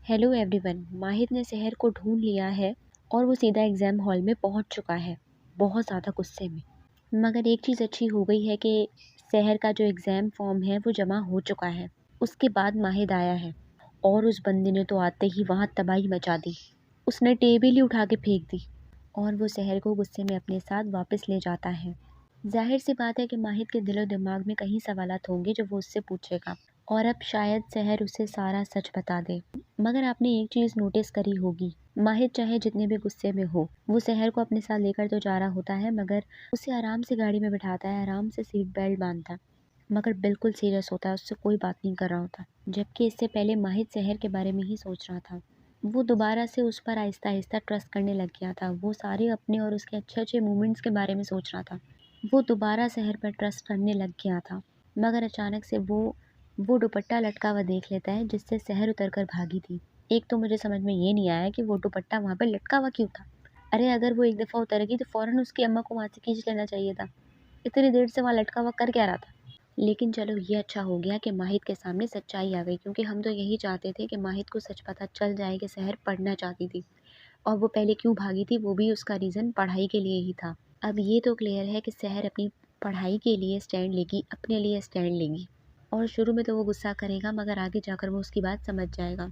Hello everyone. माहिर ने शहर को ढूंढ लिया है और वो सीधा एग्ज़ाम हॉल में पहुंच चुका है, बहुत ज़्यादा गुस्से में। मगर एक चीज़ अच्छी हो गई है कि शहर का जो एग्ज़ाम फॉर्म है वो जमा हो चुका है। उसके बाद माहिर आया है और उस बंदे ने तो आते ही वहाँ तबाही मचा दी। उसने टेबल ही उठा के फेंक दी और वो शहर को गुस्से में अपने साथ वापस ले जाता है। ज़ाहिर सी बात है कि माहिर के दिलो दिमाग में कई सवालात होंगे जो वो उससे पूछेगा और अब शायद शहर उसे सारा सच बता दे। मगर आपने एक चीज़ नोटिस करी होगी, माहिर चाहे जितने भी गुस्से में हो, वो शहर को अपने साथ लेकर तो जा रहा होता है, मगर उसे आराम से गाड़ी में बिठाता है, आराम से सीट बेल्ट बांधता है, मगर बिल्कुल सीरियस होता है, उससे कोई बात नहीं कर रहा होता। जबकि इससे पहले माहिर शहर के बारे में ही सोच रहा था। वो दोबारा से उस पर आहिस्ता आहिस्ता ट्रस्ट करने लग गया था। वो सारे अपने और उसके अच्छे अच्छे मोमेंट्स के बारे में सोच रहा था। वो दोबारा शहर पर ट्रस्ट करने लग गया था। मगर अचानक से वो दुपट्टा लटका हुआ देख लेता है जिससे शहर उतर कर भागी थी। एक तो मुझे समझ में ये नहीं आया कि वो दुपट्टा वहाँ पे लटका हुआ क्यों था। अरे अगर वो एक दफ़ा उतरेगी तो फ़ौरन उसकी अम्मा को वहाँ से खींच लेना चाहिए था। इतनी देर से वहाँ लटका हुआ कर क्या रहा था। लेकिन चलो ये अच्छा हो गया कि माहिर के सामने सच्चाई आ गई, क्योंकि हम तो यही चाहते थे कि माहिर को सच पता चल जाए कि शहर पढ़ना चाहती थी और वो पहले क्यों भागी थी, वो भी उसका रीज़न पढ़ाई के लिए ही था। अब ये तो क्लियर है कि शहर अपनी पढ़ाई के लिए स्टैंड लेगी, अपने लिए स्टैंड लेगी। और शुरू में तो वो गुस्सा करेगा, मगर आगे जाकर वो उसकी बात समझ जाएगा,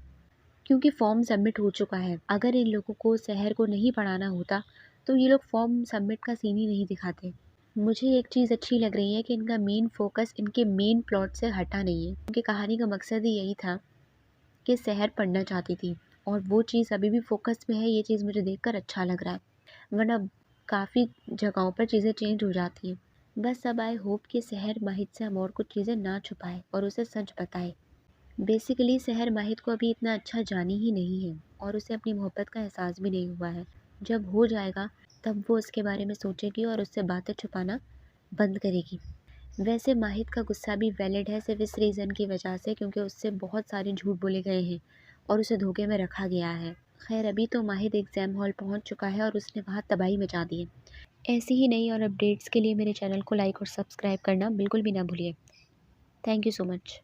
क्योंकि फॉर्म सबमिट हो चुका है। अगर इन लोगों को शहर को नहीं पढ़ाना होता तो ये लोग फॉर्म सबमिट का सीन ही नहीं दिखाते। मुझे एक चीज़ अच्छी लग रही है कि इनका मेन फोकस इनके मेन प्लॉट से हटा नहीं है, क्योंकि कहानी का मकसद ही यही था कि शहर पढ़ना चाहती थी और वो चीज़ अभी भी फोकस में है। ये चीज़ मुझे देखकर अच्छा लग रहा है, वरना काफ़ी जगहों पर चीज़ें चेंज हो जाती हैं। बस अब आई होप कि शहर माहिर से हम और कुछ चीज़ें ना छुपाए और उसे सच बताए। बेसिकली शहर माहिर को अभी इतना अच्छा जानी ही नहीं है और उसे अपनी मोहब्बत का एहसास भी नहीं हुआ है। जब हो जाएगा तब वो उसके बारे में सोचेगी और उससे बातें छुपाना बंद करेगी। वैसे माहिर का गुस्सा भी वैलिड है, सिर्फ इस रीज़न की वजह से क्योंकि उससे बहुत सारे झूठ बोले गए हैं और उसे धोखे में रखा गया है। खैर अभी तो माहिर एग्ज़ाम हॉल पहुंच चुका है और उसने वहां तबाही मचा दी है। ऐसी ही नई और अपडेट्स के लिए मेरे चैनल को लाइक और सब्सक्राइब करना बिल्कुल भी ना भूलिए। Thank you so much.